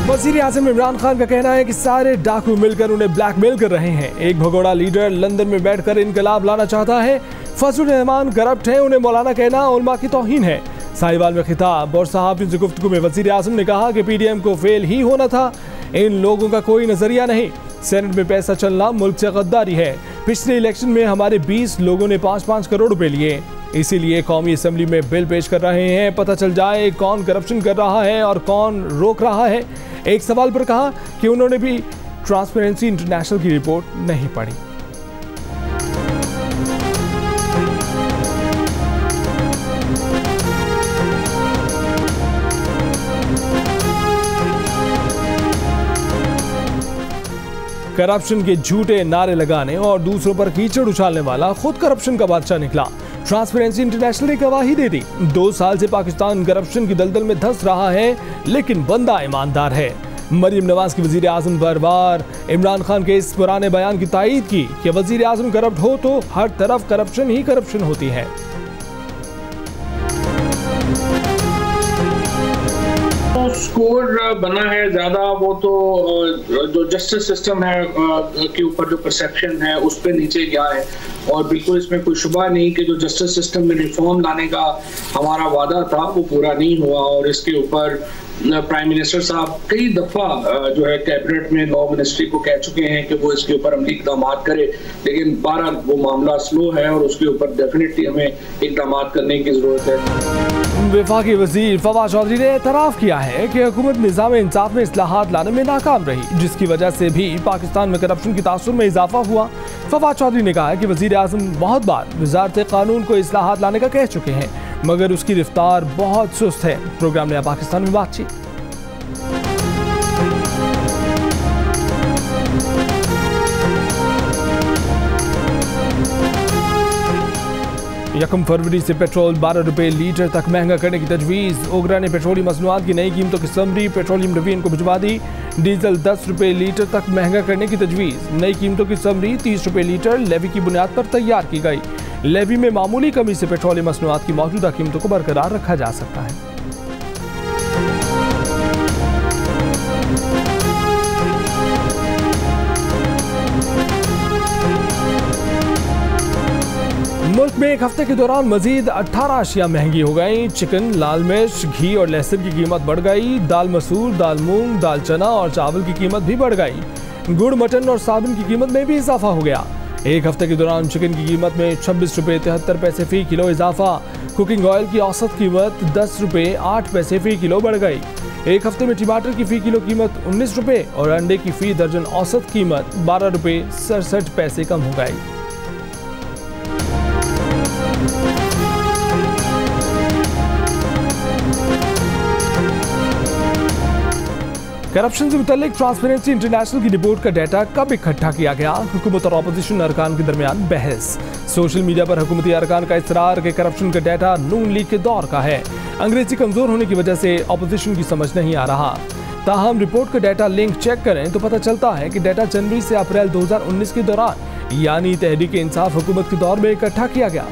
वज़ीर आज़म इमरान खान का कहना है कि सारे डाकू मिलकर उन्हें ब्लैकमेल कर रहे हैं। एक भगोड़ा लीडर लंदन में बैठकर इनकलाब लाना चाहता है। फजलुर रहमान करप्ट है, उन्हें मौलाना कहना उलमा की तौहीन है। साहिवाल में खिताब और सहाफ़ियों से गुफ्तगू में वज़ीर आज़म ने कहा कि PDM को फेल ही होना था। इन लोगों का कोई नजरिया नहीं। सेनेट में पैसा चलना मुल्क से गद्दारी है। पिछले इलेक्शन में हमारे 20 लोगों ने 5-5 करोड़ रुपए लिए, इसीलिए कौमी असेंबली में बिल पेश कर रहे हैं, पता चल जाए कौन करप्शन कर रहा है और कौन रोक रहा है। एक सवाल पर कहा कि उन्होंने भी ट्रांसपेरेंसी इंटरनेशनल की रिपोर्ट नहीं पढ़ी। करप्शन के झूठे नारे लगाने और दूसरों पर कीचड़ उछालने वाला खुद करप्शन का बादशाह निकला। ट्रांसपेरेंसी इंटरनेशनल ने गवाही दे दी। 2 साल से पाकिस्तान करप्शन की दलदल में धंस रहा है, लेकिन बंदा ईमानदार है। मरीम नवाज की वजीर आजम पर बार इमरान खान के इस पुराने बयान की तायीद की कि वजीर आजम करप्ट हो तो हर तरफ करप्शन ही करप्शन होती है। स्कोर बना है ज्यादा, वो तो जो जस्टिस सिस्टम है के ऊपर जो परसेप्शन है उस पर नीचे गया है। और बिल्कुल इसमें कोई शुबा नहीं कि जो जस्टिस सिस्टम में रिफॉर्म लाने का हमारा वादा था वो पूरा नहीं हुआ। और इसके ऊपर प्राइम मिनिस्टर साहब कई दफा जो है कैबिनेट में लॉ मिनिस्ट्री को कह चुके हैं कि वो इसके ऊपर अमली इकदाम करे, लेकिन 12 वो मामला स्लो है और उसके ऊपर डेफिनेटली हमें इकदाम करने की जरूरत है। वफाकी वजीर फवाद चौधरी ने एतराफ़ किया है कि हुकूमत निज़ाम इंसाफ में इस्लाहात लाने में नाकाम रही, जिसकी वजह से भी पाकिस्तान में करप्शन की तासुर में इजाफा हुआ। फवाद चौधरी ने कहा कि वजीर आज़म बहुत बार वजारत कानून को इस्लाहात लाने का कह चुके हैं, मगर उसकी रफ्तार बहुत सुस्त है। प्रोग्राम नया पाकिस्तान में बातचीत। यकम फरवरी से पेट्रोल 12 रुपए लीटर तक महंगा करने की तजवीज़। ओगरा ने पेट्रोलियम मसनूआत की नई कीमतों की समरी पेट्रोलियम डिवीजन को भिजवा दी। डीजल 10 रुपए लीटर तक महंगा करने की तजवीज़। नई कीमतों की समरी 30 रुपए लीटर लेवी की बुनियाद पर तैयार की गई। लेवी में मामूली कमी से पेट्रोलियम मसनूआत की मौजूदा कीमतों को बरकरार रखा जा सकता है। मुल्क में एक हफ्ते के दौरान मजीद 18 अशिया महंगी हो गई। चिकन, लाल मिर्च, घी और लहसुन की कीमत बढ़ गई। दाल मसूर, दाल मूंग, दाल चना और चावल की कीमत भी बढ़ गई। गुड़, मटन और साबुन की कीमत में भी इजाफा हो गया। एक हफ्ते के दौरान चिकन की कीमत में 26 रुपये 73 पैसे फी किलो इजाफा। कुकिंग ऑयल की औसत कीमत 10 रुपये 8 पैसे फी किलो बढ़ गई। एक हफ्ते में टमाटर की फी किलो कीमत 19 रुपये और अंडे की फी दर्जन औसत कीमत 12 रुपये 67 पैसे कम हो गई। करप्शन से मुतल्लिक ट्रांसपेरेंसी इंटरनेशनल की रिपोर्ट का डाटा कब इकट्ठा किया गया? हुकूमत और अपोजिशन अरकान के दरमियान बहस। सोशल मीडिया पर हुकूमती अरकान का इसरार के करप्शन का डाटा नून लीग के दौर का है। अंग्रेजी कमजोर होने की वजह से अपोजिशन की समझ नहीं आ रहा। ताहम रिपोर्ट का डाटा लिंक चेक करें तो पता चलता है कि डाटा जनवरी से अप्रैल 2019 के दौरान यानी तहरीक इंसाफ हुकूमत के दौर में इकट्ठा किया गया।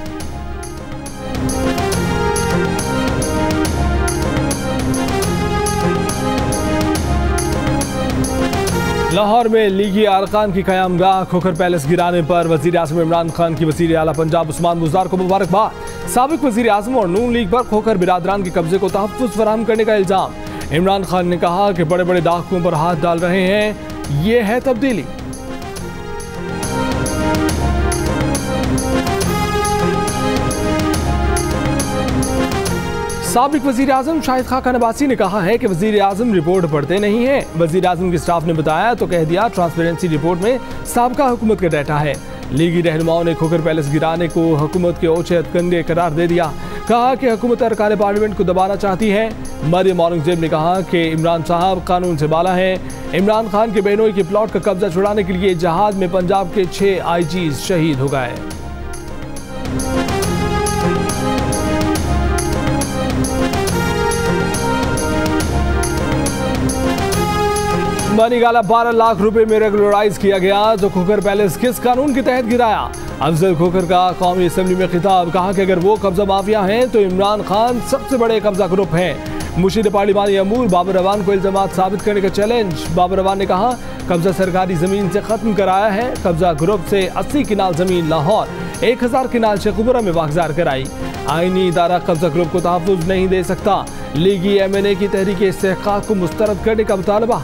लाहौर में लीगी अरकान की क़यामगाह खोखर पैलेस गिराने पर वज़ीर आज़म इमरान खान की वज़ीर आला पंजाब उस्मान बुज़दार को मुबारकबाद। साबिक वज़ीर आज़म और नून लीग पर खोखर बिरादरान के कब्जे को तहफ़्फ़ुज़ फराहम करने का इल्ज़ाम। इमरान खान ने कहा कि बड़े बड़े डाकुओं पर हाथ डाल रहे हैं, ये है तब्दीली। साबिक वज़ीर आज़म शाहिद खान अब्बासी ने कहा है कि वज़ीर आज़म रिपोर्ट पढ़ते नहीं हैं। वज़ीर आज़म के स्टाफ ने बताया तो कह दिया ट्रांसपेरेंसी रिपोर्ट में साबका हुकूमत का डाटा है। लीगी रहनुमाओं ने खोखर पैलेस गिराने को हुकूमत के ओछे हथकंडे करार दे दिया। कहा कि हुकूमत अरकान पार्लियामेंट को दबाना चाहती है। मरियम औरंगजेब ने कहा कि इमरान साहब कानून से बाला है। इमरान खान के बेनोई के प्लॉट का कब्जा छुड़ाने के लिए जहाज में पंजाब के 6 IGs शहीद हो गए। बनीगाला 12 लाख रुपए में रेगुलराइज किया गया तो खोखर पैलेस किस कानून के तहत गिराया? अफजल खोखर का कौमी असेंबली में खिताब। कहा कि अगर वो कब्जा माफिया हैं तो इमरान खान सबसे बड़े कब्जा ग्रुप हैं। मुशीर पार्लिमानी अमूर बाबर अवान को इल्जामात साबित करने का चैलेंज। बाबर अवान ने कहा, कब्जा सरकारी जमीन से खत्म कराया है। कब्जा ग्रुप से 80 किनाल जमीन लाहौर, 1000 किनाल शेखुपुरा में वागजार कराई। आईनी इदारा कब्जा ग्रुप को तहफ़्फ़ुज़ नहीं दे सकता। लीगी MNA की तहरीक इस्तेहक़ाक़ को मुस्तरद करने का मुतालबा।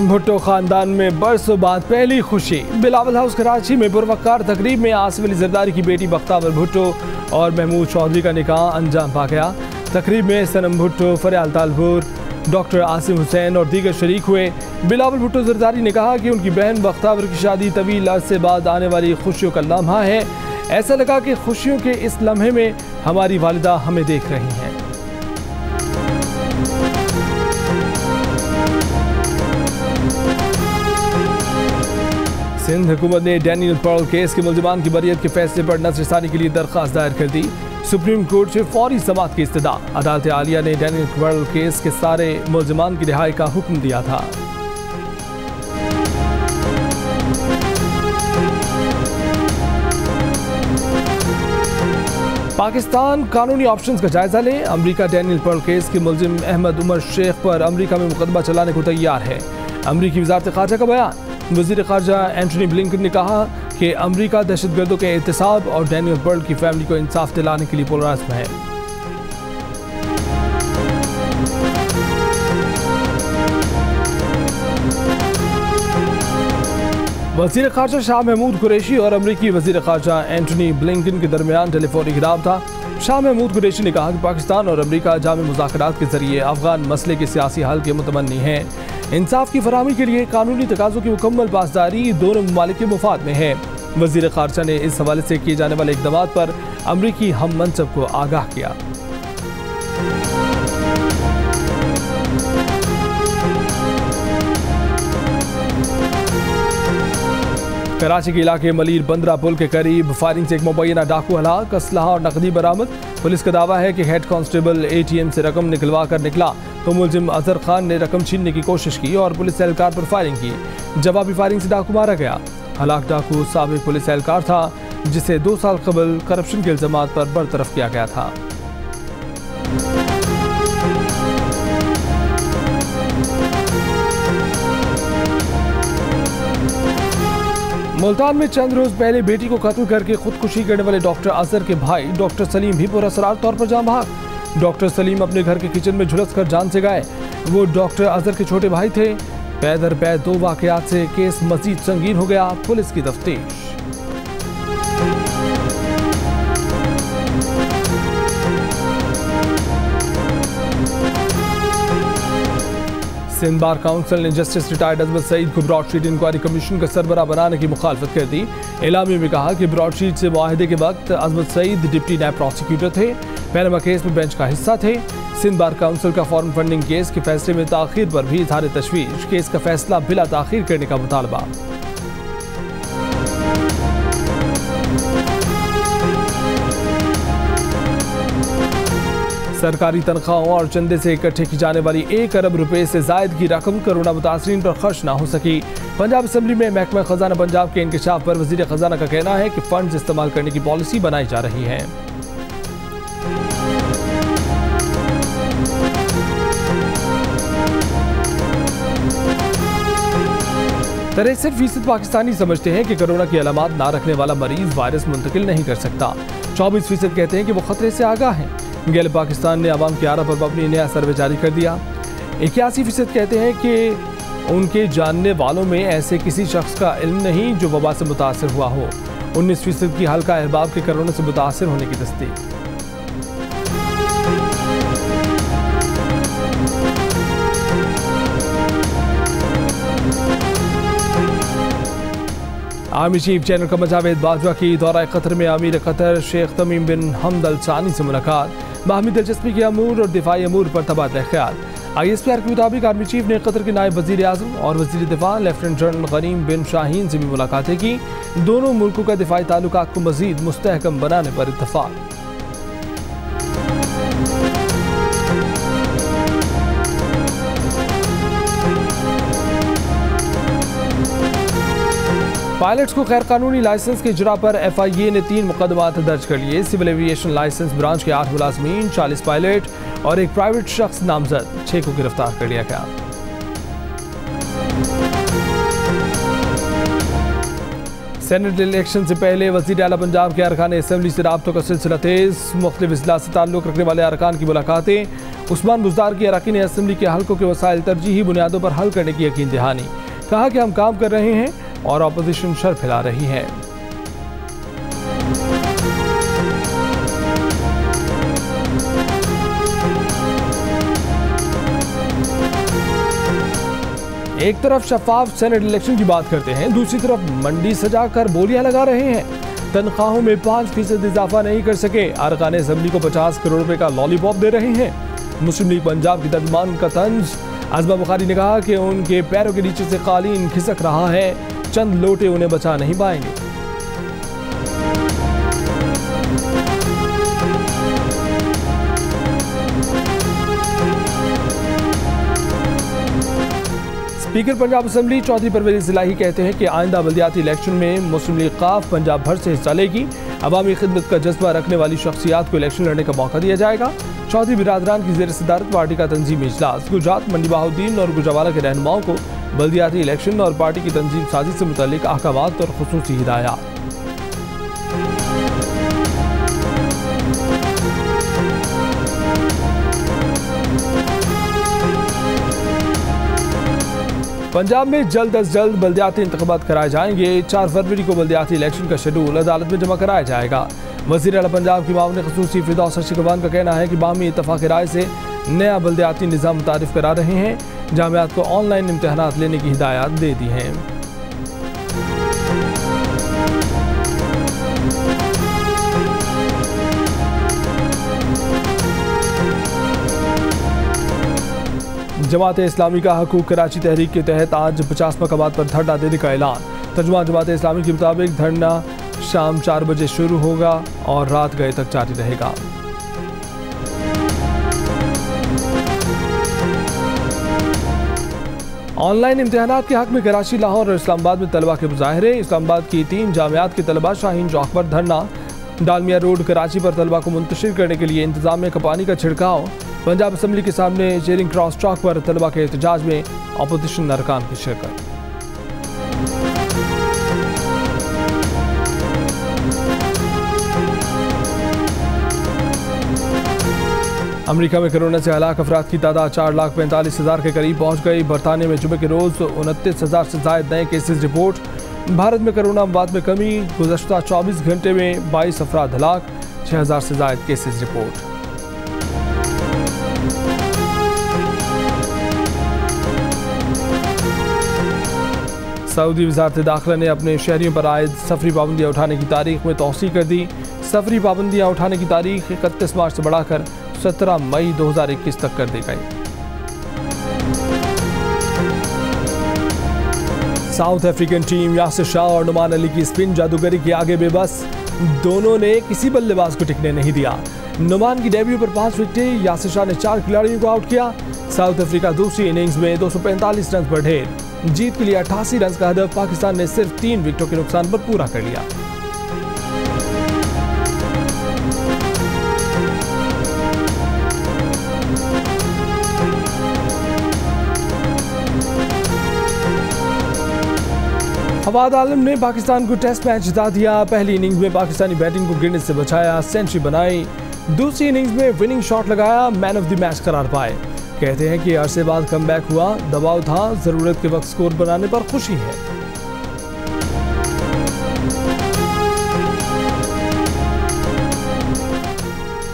भुट्टो खानदान में बरसों बाद पहली खुशी। बिलावल हाउस कराची में पुरवकार तकरीब में आसिफ अली जरदारी की बेटी बख्तावर भुट्टो और महमूद चौधरी का निकाह अंजाम पा गया। तकरीब में सनम भुट्टो, फरियाल तालपुर, डॉक्टर आसिम हुसैन और दीगर शरीक हुए। बिलावल भुट्टो जरदारी ने कहा कि उनकी बहन बख्तावर की शादी तवील अरसे बाद आने वाली खुशियों का लम्हा है। ऐसा लगा कि खुशियों के इस लम्हे में हमारी वालिदा हमें देख रही हैं। सिंध हुकूमत ने डैनियल पर्ल केस के मुल्जिमान की बरियत के फैसले पर नज़रसानी के लिए दरख्वास्त दायर कर दी। सुप्रीम कोर्ट से फौरी समाअत की इस्तदा। अदालत आलिया ने डैनियल पर्ल केस के सारे मुल्जिमान की रिहाई का हुक्म दिया था। पाकिस्तान कानूनी ऑप्शंस का जायजा ले। अमेरिका डैनियल पर्ल केस के मुल्जिम अहमद उमर शेख पर अमेरिका में मुकदमा चलाने को तैयार है। अमेरिकी वज़ारत ख़ारजा का बयान। वज़ीर ख़ारजा एंटनी ब्लिंकन ने कहा कि अमेरिका दहशतगर्दों के एहतसाब और डैनियल पर्ल की फैमिली को इंसाफ दिलाने के लिए पुरअज़्म है। वज़ीर ख़ारजा शाह महमूद कुरैशी और अमेरिकी वज़ीर ख़ारजा एंटनी ब्लिंकन के दरमियान टेलीफोनिक राबता। शाह महमूद कुरैशी ने कहा कि पाकिस्तान और अमेरिका जामे मुज़ाकरात के जरिए अफ़गान मसले के सियासी हल के मुतमन्नी हैं। इंसाफ की फराहमी के लिए कानूनी तकाज़ों की मुकम्मल पासदारी दोनों ममालिक के मुफाद में है। वज़ीर ख़ारजा ने इस हवाले से किए जाने वाले इक़दामात पर अमरीकी हम मनसब को आगाह किया। कराची के इलाके मलीर बंदरा पुल के करीब फायरिंग से एक मुबैना डाकू हलाक, असलहा और नकदी बरामद। पुलिस का दावा है कि हेड कांस्टेबल ATM से रकम निकलवा कर निकला तो मुलजिम अजहर खान ने रकम छीनने की कोशिश की और पुलिस एहलकार पर फायरिंग की। जवाबी फायरिंग से डाकू मारा गया। हलाक डाकू साबिक पुलिस एहलकार था जिसे 2 साल कबल करप्शन के इल्जामात पर बरतरफ किया गया था। मुल्तान में चंद रोज पहले बेटी को कत्ल करके खुदकुशी करने वाले डॉक्टर अजहर के भाई डॉक्टर सलीम भी पुरअसरार तौर पर जान भाग। डॉक्टर सलीम अपने घर के किचन में झुलस कर जान से गए। वो डॉक्टर अजहर के छोटे भाई थे। पै दर पै 2 वाकयात से केस मजीद संगीन हो गया। पुलिस की तफ्तीश। सिंध बार काउंसिल ने जस्टिस रिटायर्ड अजमत सईद को ब्रॉडशीट इंक्वायरी कमीशन का सरबराह बनाने की मुखालफत कर दी। एलामी में कहा कि ब्रॉडशीट से मुआहदे के वक्त अजमत सईद डिप्टी नैब प्रोसिक्यूटर थे। पैनामा केस में बेंच का हिस्सा थे। सिंध बार काउंसिल का फॉरेन फंडिंग केस के फैसले में ताखीर पर भी इज़हार तशवीश। केस का फैसला बिला ताखीर करने का मुतालबा। सरकारी तनख्वाहों और चंदे से इकट्ठे की जाने वाली 1 अरब रुपए से जायद की रकम कोरोना मुतासरीन पर खर्च ना हो सकी। पंजाब असम्बली में महकमा खजाना पंजाब के इंकशाफ पर वजीर खजाना का कहना है कि फंड्स इस्तेमाल करने की पॉलिसी बनाई जा रही है। %63 पाकिस्तानी समझते हैं कि कोरोना की अलामात ना रखने वाला मरीज वायरस मुंतकिल नहीं कर सकता। 24% कहते हैं कि वो खतरे से आगाह हैं। गैल पाकिस्तान ने आवाम की आरा पर मबनी नया सर्वे जारी कर दिया। 81% कहते हैं कि उनके जानने वालों में ऐसे किसी शख्स का इल्म नहीं जो वबा से मुतासर हुआ हो। 19% की हल्का अहबाब के कोरोना से मुतासर होने की तस्दीक। Army chief general Qamar Javed Bajwa की दौरा कतर में अमीर कतर शेख तमीम बिन हमद अल सानी से मुलाकात। बाहमी दिलचस्पी के अमूर और दिफाई अमूर पर तबादला ख्याल। ISPR के मुताबिक आर्मी चीफ ने कतर के नायब वजीर आजम और वजीर दिफा लेफ्टिनेंट जनरल गनीम बिन शाहीन से भी मुलाकातें की। दोनों मुल्कों का दिफाई ताल्लुकात को मजीद मुस्तहकम बनाने पर इत्तफाक। पायलट्स को गैर कानूनी लाइसेंस के इजरा पर FIA ने 3 मुकदमात दर्ज कर लिए। सिविल एविएशन लाइसेंस ब्रांच के 8 मुलाजमीन, 40 पायलट और एक प्राइवेट शख्स नामजद 6 को गिरफ्तार कर लिया गया। सेनेट इलेक्शन से पहले वज़ीर आला पंजाब के अरकान असम्बली से राब्तों का सिलसिला तेज। मुख्तलिफ अजला से ताल्लुक़ रखने वाले अरकान की मुलाकातें। उस्मान बुज़दार की अरकान असम्बली के हल्कों के वसाइल तरजीही बुनियादों पर हल करने की यकीन दहानी। कहा कि हम काम कर रहे हैं और अपोजिशन शर फैला रही है। एक तरफ शफाफ सेनेट इलेक्शन की बात करते हैं, दूसरी तरफ मंडी सजाकर बोलियां लगा रहे हैं। तनख्वाहों में 5% इजाफा नहीं कर सके, अरकान असम्बली को 50 करोड़ रुपए का लॉलीपॉप दे रहे हैं। मुस्लिम लीग पंजाब की तर्जुमान का तंज। आज़मा बुखारी ने कहा कि उनके पैरों के नीचे से कालीन खिसक रहा है, चंद लोटे उन्हें बचा नहीं पाएंगे। स्पीकर पंजाब असम्बली चौधरी परवेज़ इलाही कहते हैं कि आइंदा बल्दियाती इलेक्शन में मुस्लिम लीग काफ पंजाब भर से हिस्सा लेगी। अवामी खिदमत का जज्बा रखने वाली शख्सियात को इलेक्शन लड़ने का मौका दिया जाएगा। चौधरी बिरादरान की ज़ेर सदारत पार्टी का तंजीमी इजलास। गुजरात मंडी बहाउद्दीन और गुजरावाला के रहनुमाओं को बल्दियाती इलेक्शन और पार्टी की तंजीम साजी से मुतल्लिक अहकामात और खुसूसी हिदायत। पंजाब में जल्द अज जल्द बल्दियाती इंतखाबात कराए जाएंगे। 4 फरवरी को बल्दियाती इलेक्शन का शेड्यूल अदालत में जमा कराया जाएगा। वज़ीर आला पंजाब की मामले खसूसी फिरदौस अर्शीकवान का कहना है कि बामी इत्तफाक़ राय से नया बल्दियाती निज़ाम मुतारिफ करा रहे हैं। जामियात को ऑनलाइन इम्तहानात लेने की हिदायत दे दी हैं। जमात इस्लामी का हकूक़ कराची तहरीक के तहत आज 50 मकामात पर धरना देने का ऐलान। तर्जुमान जमात इस्लामी के मुताबिक धरना शाम 4 बजे शुरू होगा और रात गए तक जारी रहेगा। ऑनलाइन इम्तहानात के हक में कराची, लाहौर और इस्लामाबाद में तलबा के मुजाहरे। इस्लामाबाद की 3 जामियात के तलबा शाहीन चौक पर धरना। डालमिया रोड कराची पर तलबा को मुंतशिर करने के लिए इंतजामिया का पानी का छिड़काव। पंजाब असम्बली के सामने चेरिंग क्रॉस चौक पर तलबा के एहतजाज में अपोजिशन अरकान की शिरकत। अमेरिका में कोरोना से हलाक अफराद की तादाद 4,45,000 के करीब पहुंच गई। बरतानिया में जुमे के रोज 29,000 से ज्यादा नए केसेस रिपोर्ट। भारत में कोरोना अमवात में कमी। गुज़श्ता 24 घंटे में 22 अफराद हलाक, 6,000 से ज्यादा केसेस रिपोर्ट। सऊदी वज़ारत दाखिला ने अपने शहरियों पर आयद सफरी पाबंदियाँ उठाने की तारीख में तौसीह कर दी। सफरी पाबंदियाँ उठाने की तारीख 31 मार्च से बढ़ाकर 17 मई 2021 तक कर दी गई। South African team Yasir Shah और नुमान अली की स्पिन जादूगरी के आगे बेबस। दोनों ने किसी बल्लेबाज को टिकने नहीं दिया। नुमान की डेब्यू पर 5 विकेटें, यासिर शाह ने 4 खिलाड़ियों को आउट किया। साउथ अफ्रीका दूसरी इनिंग्स में 245 रन पर ढेर। जीत के लिए 88 रन का हदफ पाकिस्तान ने सिर्फ 3 विकेटों के नुकसान पर पूरा कर लिया। फवाद आलम ने पाकिस्तान को टेस्ट मैच जिता दिया। पहली इनिंग्स में पाकिस्तानी बैटिंग को गिरने से बचाया, सेंचुरी बनाई। दूसरी इनिंग्स में विनिंग शॉट लगाया, मैन ऑफ द मैच करार पाए। कहते हैं कि अरसे बाद कमबैक हुआ, दबाव था, जरूरत के वक्त स्कोर बनाने पर खुशी है।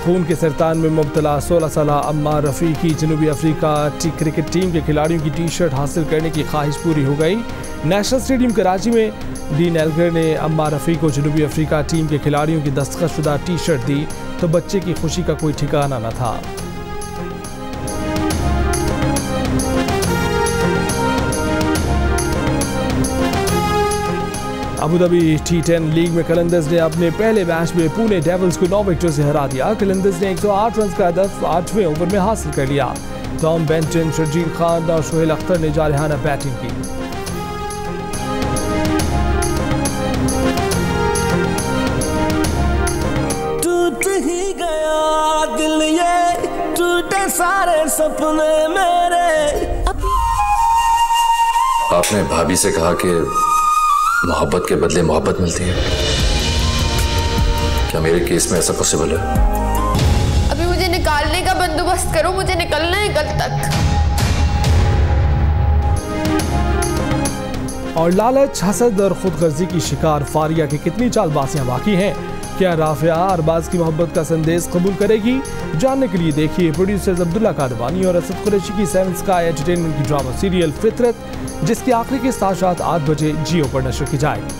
खून के सरतान में मुब्तला 16 साल अम्मार रफ़ीकी जनूबी अफ्रीका क्रिकेट टीम के खिलाड़ियों की टी शर्ट हासिल करने की ख्वाहिश पूरी हो गई। नेशनल स्टेडियम कराची में डीन एल्गर ने अम्मार रफ़ी को जनूबी अफ्रीका टीम के खिलाड़ियों की दस्तखतशुदा टी शर्ट दी तो बच्चे की खुशी का कोई ठिकाना न था। अबू धाबी T10 लीग में कलंदर्स ने अपने पहले मैच में पुणे डेविल्स को 9 विकेटों से हरा दिया। कलंदर्स ने 108 रन का हदफ 8वें ओवर में हासिल कर लिया। टॉम बेंटन, शर्जील खान और सोहेल अख्तर ने जारहाना बैटिंग की। के सारे सपने मेरे। आपने भाभी से कहा कि मोहब्बत के बदले मोहब्बत मिलती है, क्या मेरे केस में ऐसा पॉसिबल है? अभी मुझे निकालने का बंदोबस्त करो, मुझे निकलना है कल तक। और लालच, हसद और खुदगर्जी की शिकार फारिया की कितनी चालबाजियां बाकी हैं? क्या राफिया अरबाज की मोहब्बत का संदेश कबूल करेगी? जानने के लिए देखिए प्रोड्यूसर्स अब्दुल्ला कादवानी और असद कुरैशी की 7 स्काई एंटरटेनमेंट की ड्रामा सीरियल फितरत, जिसकी आखिरी किस्त आज रात 8 बजे जियो पर नशर की जाएगी।